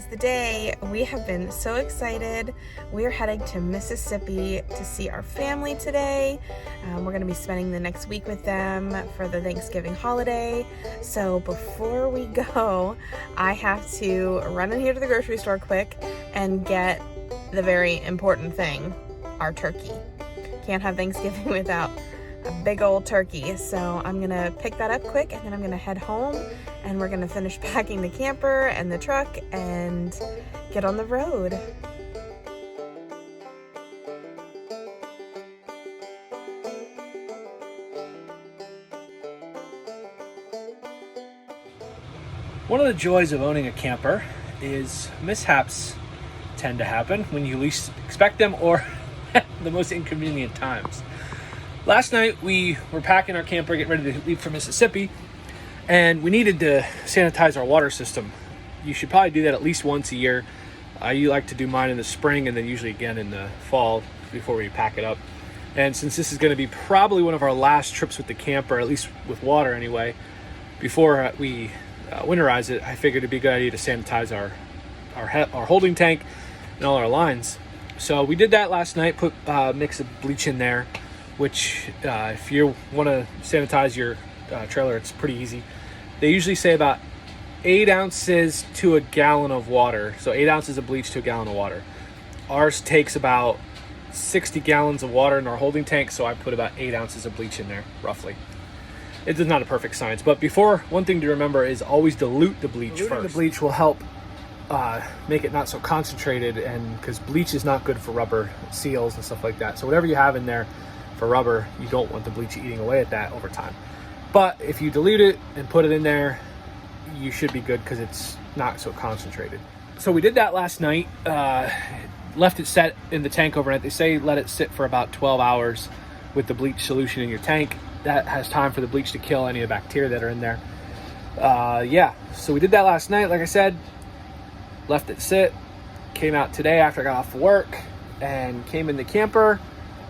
Today's the day. We have been so excited. We are heading to Mississippi to see our family today. We're going to be spending the next week with them for the Thanksgiving holiday. So before we go, I have to run in here to the grocery store quick and get the very important thing, our turkey. Can't have Thanksgiving without a big old turkey. So I'm gonna pick that up quick and then I'm gonna head home and we're gonna finish packing the camper and the truck and get on the road. One of the joys of owning a camper is mishaps tend to happen when you least expect them or at the most inconvenient times. Last night we were packing our camper, getting ready to leave for Mississippi, and we needed to sanitize our water system. You should probably do that at least once a year. I like to do mine in the spring and then usually again in the fall before we pack it up. And since this is going to be probably one of our last trips with the camper, at least with water anyway, before we winterize it, I figured it'd be a good idea to sanitize our holding tank and all our lines. So we did that last night, put mix of bleach in there, which if you want to sanitize your trailer, it's pretty easy. They usually say about 8 ounces to a gallon of water. So 8 ounces of bleach to a gallon of water. Ours takes about 60 gallons of water in our holding tank, so I put about 8 ounces of bleach in there, roughly. It is not a perfect science, but one thing to remember is always dilute the bleach first. Diluting the bleach will help make it not so concentrated, and because bleach is not good for rubber seals and stuff like that. So whatever you have in there for rubber, you don't want the bleach eating away at that over time. But if you dilute it and put it in there, you should be good because it's not so concentrated. So we did that last night, left it set in the tank overnight. They say let it sit for about 12 hours with the bleach solution in your tank. That has time for the bleach to kill any of the bacteria that are in there. So we did that last night, like I said, left it sit, came out today after I got off work and came in the camper,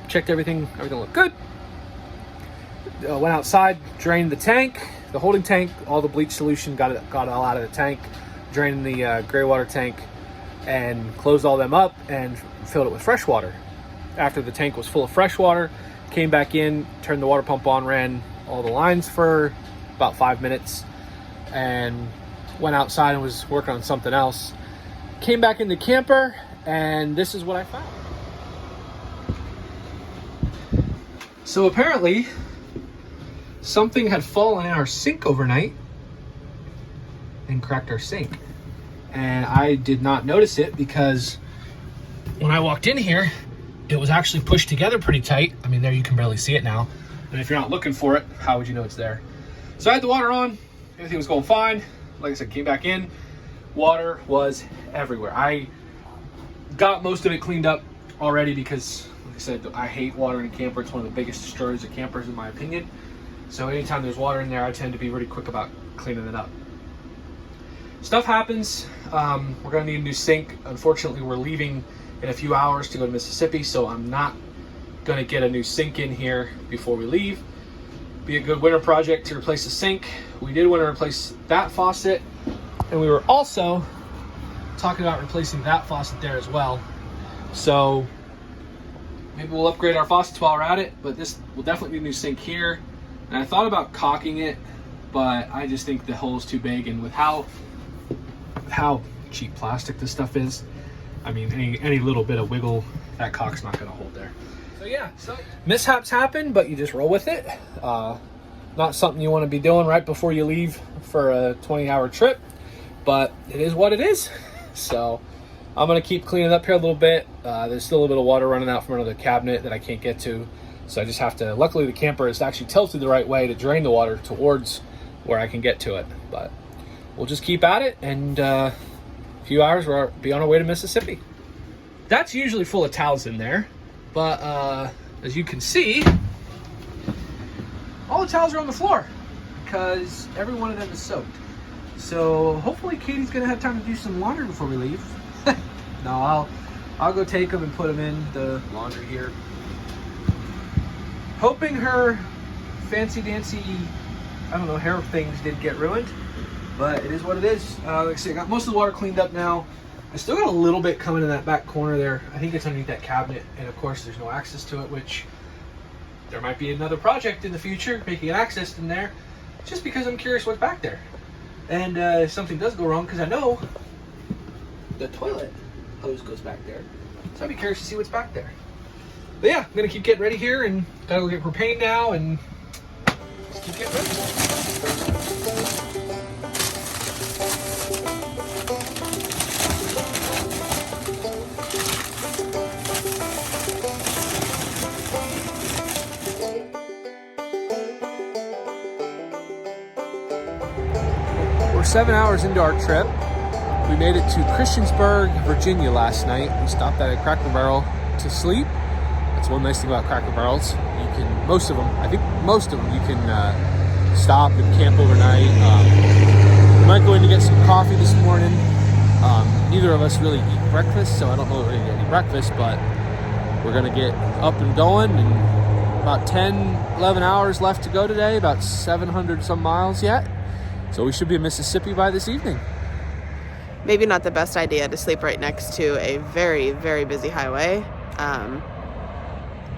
checked everything looked good. Went outside, drained the tank, the holding tank, all the bleach solution, got it all out of the tank, drained the gray water tank, and closed all them up and filled it with fresh water. After the tank was full of fresh water, came back in, turned the water pump on, ran all the lines for about 5 minutes, and went outside and was working on something else. Came back in the camper, and this is what I found. So apparently, something had fallen in our sink overnight and cracked our sink. And I did not notice it because when I walked in here, it was actually pushed together pretty tight. I mean, there you can barely see it now. And if you're not looking for it, how would you know it's there? So I had the water on, everything was going fine. Like I said, came back in, water was everywhere. I got most of it cleaned up already because, like I said, I hate water in a camper. It's one of the biggest destroyers of campers in my opinion. So anytime there's water in there, I tend to be really quick about cleaning it up. Stuff happens. We're gonna need a new sink. Unfortunately, we're leaving in a few hours to go to Mississippi, so I'm not gonna get a new sink in here before we leave. Be a good winter project to replace the sink. We did want to replace that faucet, and we were also talking about replacing that faucet there as well. So maybe we'll upgrade our faucets while we're at it, but this will definitely be a new sink here. And I thought about caulking it, but I just think the hole's too big, and with how cheap plastic this stuff is, I mean, any little bit of wiggle, that caulk's not gonna hold there. So yeah, mishaps happen, but you just roll with it. Not something you want to be doing right before you leave for a 20-hour trip, but it is what it is. So I'm gonna keep cleaning up here a little bit. There's still a little bit of water running out from another cabinet that I can't get to. So I just have to, luckily the camper is actually tilted the right way to drain the water towards where I can get to it. But we'll just keep at it, and a few hours we'll be on our way to Mississippi. That's usually full of towels in there, but as you can see, all the towels are on the floor because every one of them is soaked. So hopefully Katie's gonna have time to do some laundry before we leave. No, I'll go take them and put them in the laundry here. Hoping her fancy dancy, I don't know, hair things did get ruined. but it is what it is. Like I said, I got most of the water cleaned up now. I still got a little bit coming in that back corner there. I think it's underneath that cabinet, and of course there's no access to it, which there might be another project in the future making an access in there, just because I'm curious what's back there. And if something does go wrong, because I know the toilet hose goes back there, so I'd be curious to see what's back there. But yeah, I'm gonna keep getting ready here, and gotta go get propane now, and just keep getting ready. We're 7 hours into our trip. We made it to Christiansburg, Virginia last night. We stopped at a Cracker Barrel to sleep. That's one nice thing about Cracker Barrels. Most of them, you can stop and camp overnight. We might go in to get some coffee this morning. Neither of us really eat breakfast, so I don't know if we're gonna get any breakfast, but we're gonna get up and going, and about 10, 11 hours left to go today, about 700 some miles yet. So we should be in Mississippi by this evening. Maybe not the best idea to sleep right next to a very, very busy highway.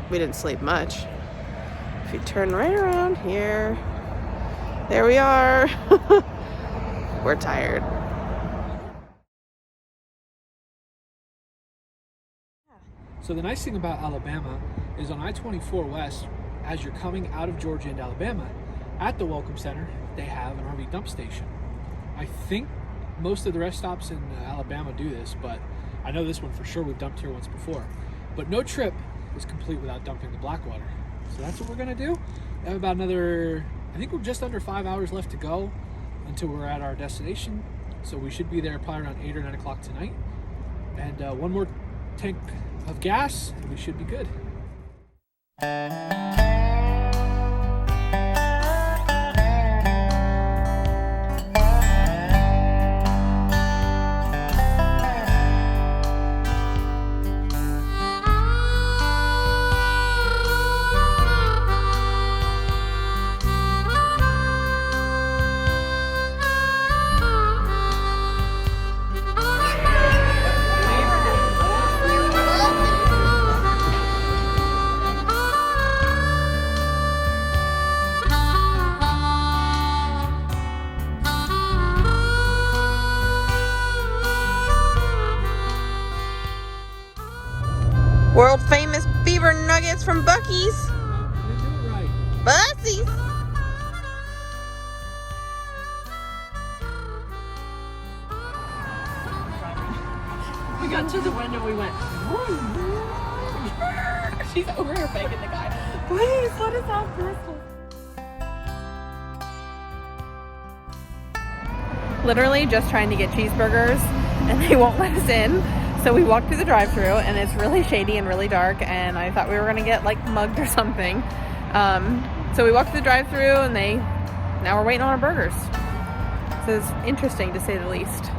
We didn't sleep much. If you turn right around here, there we are. We're tired. So the nice thing about Alabama is on I-24 West, as you're coming out of Georgia into Alabama, at the Welcome Center, they have an RV dump station. I think most of the rest stops in Alabama do this, but I know this one for sure. We've dumped here once before. But no trip is complete without dumping the Blackwater. So that's what we're gonna do. We have about another, I think we're just under 5 hours left to go until we're at our destination. So we should be there probably around 8 or 9 o'clock tonight. And one more tank of gas, and we should be good. World famous beaver nuggets from Buc-ee's. Didn't do it right. Bussies. We got to the window, we went, she's over here begging the guy, please let us have Christmas. Literally just trying to get cheeseburgers and they won't let us in. So we walked through the drive-thru and it's really shady and really dark, and I thought we were gonna get like mugged or something. So we walked through the drive-thru and now we're waiting on our burgers. So it's interesting to say the least.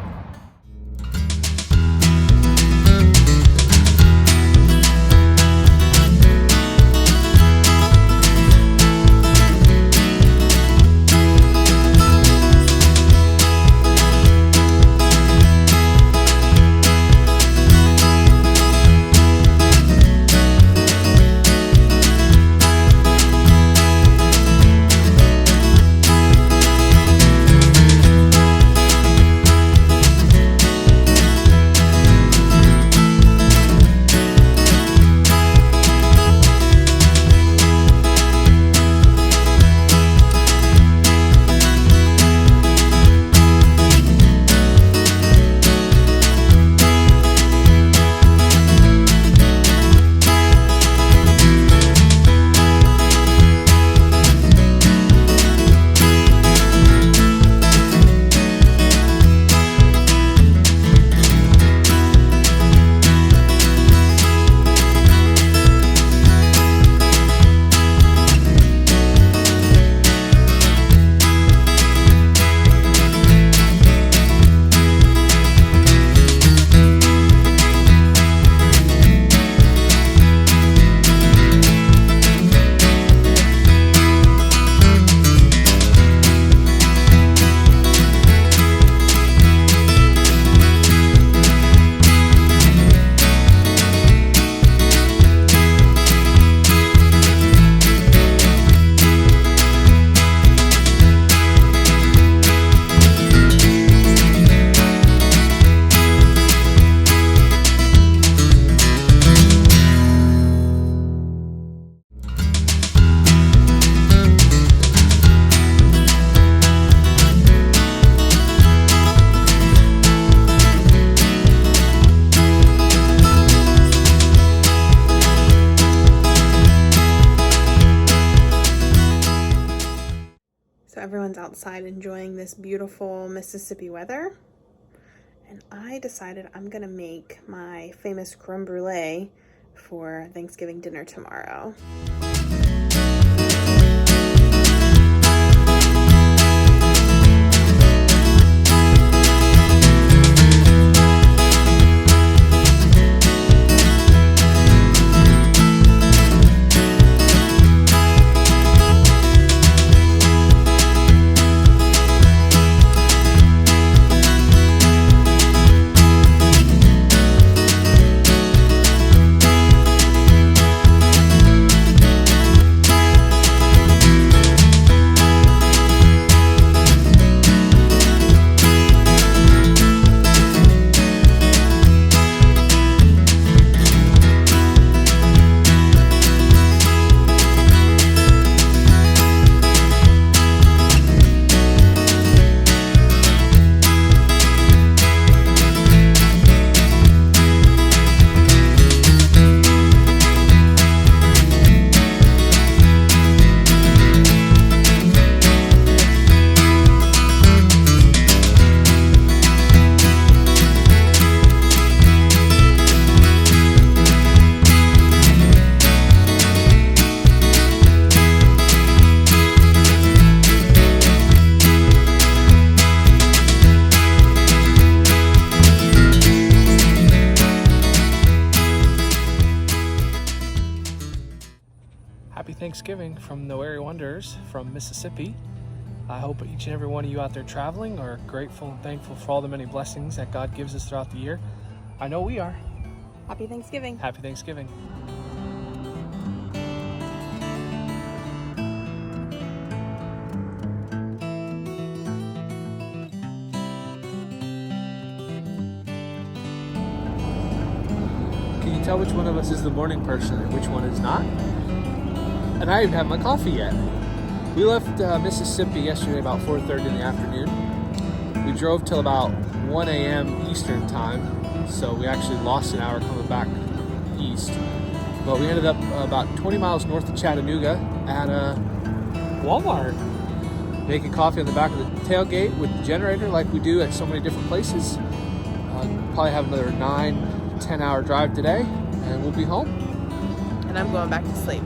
outside enjoying this beautiful Mississippi weather. And I decided I'm gonna make my famous creme brulee for Thanksgiving dinner tomorrow. Happy Thanksgiving from No Area Wonders from Mississippi. I hope each and every one of you out there traveling are grateful and thankful for all the many blessings that God gives us throughout the year. I know we are. Happy Thanksgiving. Happy Thanksgiving. Can you tell which one of us is the morning person and which one is not? And I even have my coffee yet. We left Mississippi yesterday about 4:30 in the afternoon. We drove till about 1 a.m. Eastern time, so we actually lost an hour coming back east. But we ended up about 20 miles north of Chattanooga at a Walmart, making coffee on the back of the tailgate with the generator like we do at so many different places. Probably have another 9-10 hour drive today, and we'll be home. And I'm going back to sleep.